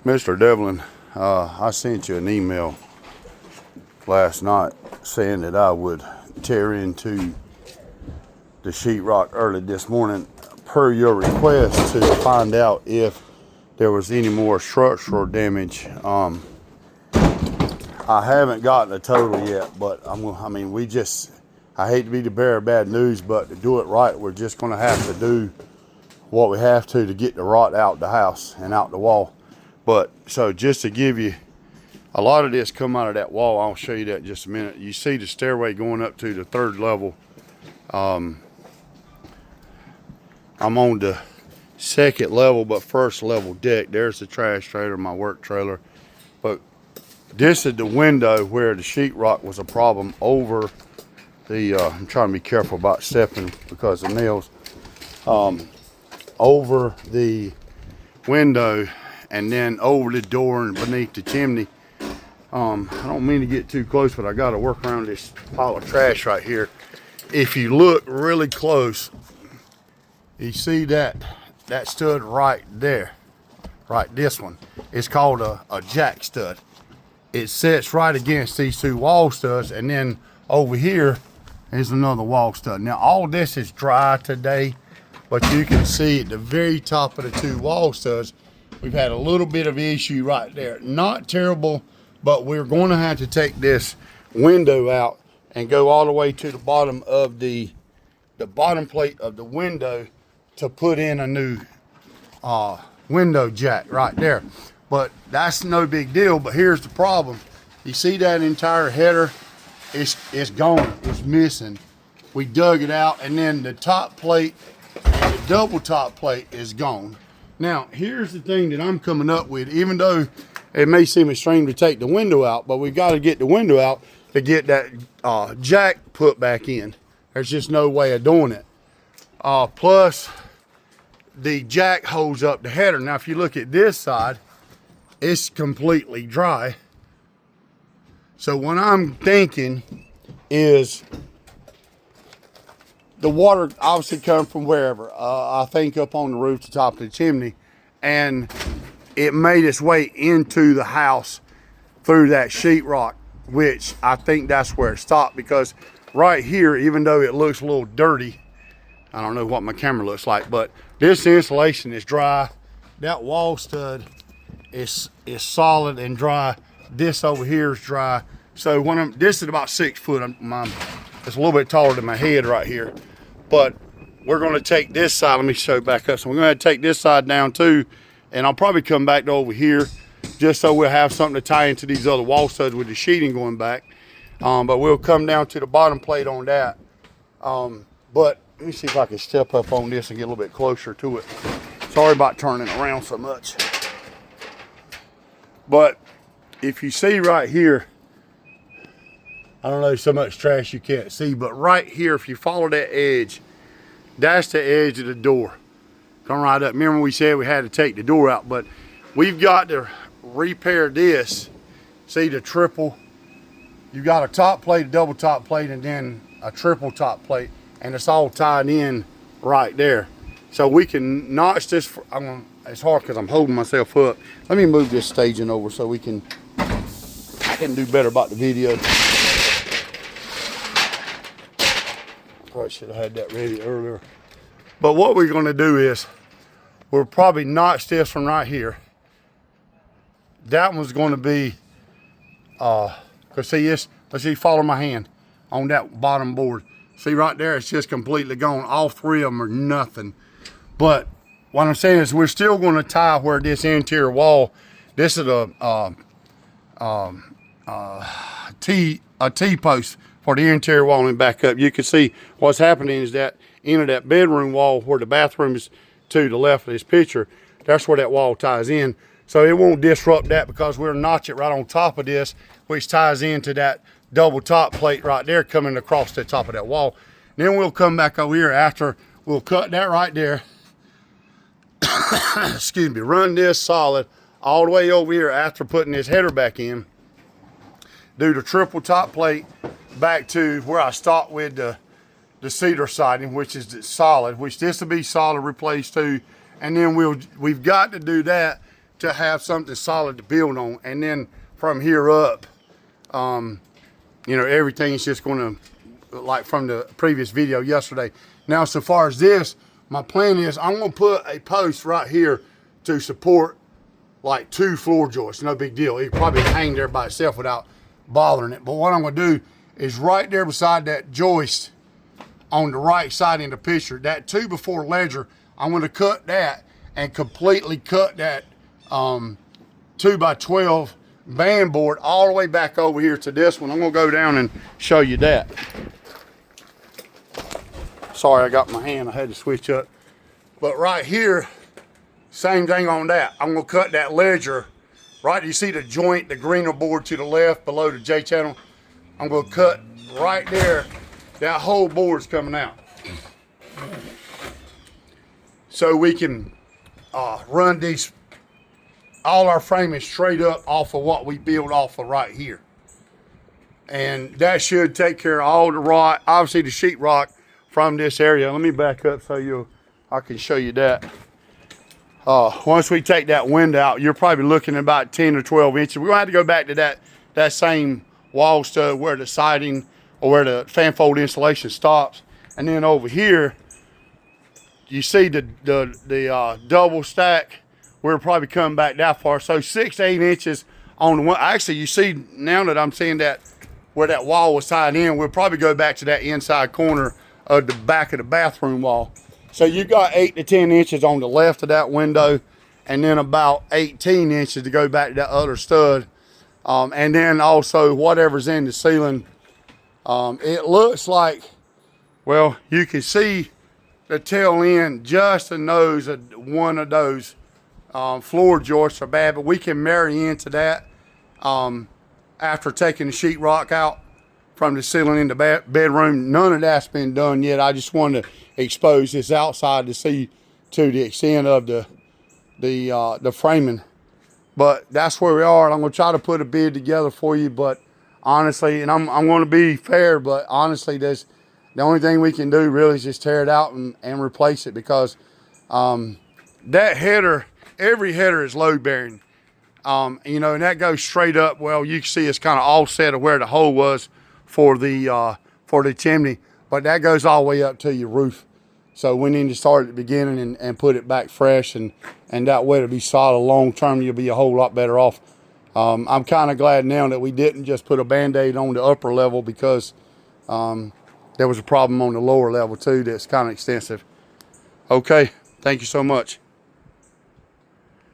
Mr. Devlin, I sent you an email last night saying that I would tear into the sheetrock early this morning per your request to find out if there was any more structural damage. I haven't gotten a total yet, but I hate to be the bearer of bad news, but to do it right, we're just going to have to do what we have to get the rot out the house and out the wall. But so just to give you, a lot of this come out of that wall. I'll show you that in just a minute. You see the stairway going up to the third level. I'm on the second level, but first level deck. There's the trash trailer, my work trailer. But this is the window where the sheetrock was a problem over the, I'm trying to be careful about stepping because of nails. Over the window and then over the door and beneath the chimney. I don't mean to get too close, but I got to work around this pile of trash right here. If you look really close, you see that stud right there, right? This one is called a jack stud. It sits right against these two wall studs, and then over here is another wall stud. Now all this is dry today, but you can see at the very top of the two wall studs, we've had a little bit of issue right there. Not terrible, but we're going to have to take this window out and go all the way to the bottom of the bottom plate of the window to put in a new window jack right there. But that's no big deal. But here's the problem. You see that entire header? It's gone. It's missing. We dug it out, and then the top plate and the double top plate is gone. Now, here's the thing that I'm coming up with. Even though it may seem extreme to take the window out, but we've got to get the window out to get that jack put back in. There's just no way of doing it. Plus, the jack holds up the header. Now, if you look at this side, it's completely dry. So what I'm thinking is the water obviously comes from wherever. I think up on the roof, the top of the chimney, and it made its way into the house through that sheetrock, which I think that's where it stopped, because right here, even though it looks a little dirty, I don't know what my camera looks like, but this insulation is dry. That wall stud is solid and dry. This over here is dry. So this is about 6 foot. It's a little bit taller than my head right here. But we're going to take this side. Let me show you back up. So we're going to take this side down too, and I'll probably come back to over here just so we'll have something to tie into these other wall studs with the sheeting going back. But we'll come down to the bottom plate on that. But let me see if I can step up on this and get a little bit closer to it. Sorry about turning around so much. But if you see right here, I don't know, so much trash you can't see, but right here, if you follow that edge, that's the edge of the door. Come right up. Remember we said we had to take the door out, but we've got to repair this. See the triple? You've got a top plate, a double top plate, and then a triple top plate, and it's all tied in right there. So we can notch this. It's hard because I'm holding myself up. Let me move this staging over so I can do better about the video. Probably should have had that ready earlier. But what we're going to do is we'll probably notch this one right here. That one's going to be, cause see this, let's see, follow my hand on that bottom board. See right there, it's just completely gone. All three of them are nothing. But what I'm saying is we're still going to tie where this interior wall, this is a T-post for the interior wall and back up. You can see what's happening is that into that bedroom wall where the bathroom is to the left of this picture, that's where that wall ties in. So it won't disrupt that because we'll notch it right on top of this, which ties into that double top plate right there coming across the top of that wall. Then we'll come back over here after we'll cut that right there. Excuse me, run this solid all the way over here after putting this header back in. Do the triple top plate back to where I stopped with the cedar siding, which is the solid, which this will be solid replaced too. And then we've got to do that to have something solid to build on. And then from here up, you know, everything's just going to, like from the previous video yesterday. Now, so far as this, my plan is I'm going to put a post right here to support like 2 floor joists. No big deal. It probably hang there by itself without bothering it. But what I'm going to do is right there beside that joist on the right side in the picture, that 2x4 ledger, I'm going to cut that and completely cut that 2x12 band board all the way back over here to this one. I'm going to go down and show you that. Sorry, I got my hand. I had to switch up. But right here, same thing on that. I'm going to cut that ledger. Right, you see the joint, the greener board to the left below the J channel. I'm going to cut right there. That whole board's coming out. So we can run these, all our framing straight up off of what we build off of right here. And that should take care of all the rot, obviously the sheetrock from this area. Let me back up so I can show you that. Once we take that window out, you're probably looking at about 10 or 12 inches. We're gonna have to go back to that same wall stud where the siding or where the fanfold insulation stops. And then over here, you see the double stack. We're probably coming back that far. So 6 to 8 inches on the one. Actually, you see now that I'm seeing that where that wall was tied in, we'll probably go back to that inside corner of the back of the bathroom wall. So you got 8 to 10 inches on the left of that window, and then about 18 inches to go back to that other stud. And then also whatever's in the ceiling, it looks like, well, you can see the tail end, just the nose of one of those floor joists are bad, but we can marry into that after taking the sheetrock out from the ceiling in the bedroom. None of that's been done yet. I just wanted to expose this outside to see to the extent of the framing. But that's where we are, and I'm gonna try to put a bid together for you. But honestly, and I'm gonna be fair, but honestly, the only thing we can do really is just tear it out and replace it, because that header, every header is load bearing. You know, and that goes straight up. Well, you can see it's kind of offset of where the hole was for the chimney, but that goes all the way up to your roof. So we need to start at the beginning and put it back fresh, and that way it'll be solid long term. You'll be a whole lot better off. I'm kind of glad now that we didn't just put a Band-Aid on the upper level, because there was a problem on the lower level too that's kind of extensive. Okay, thank you so much.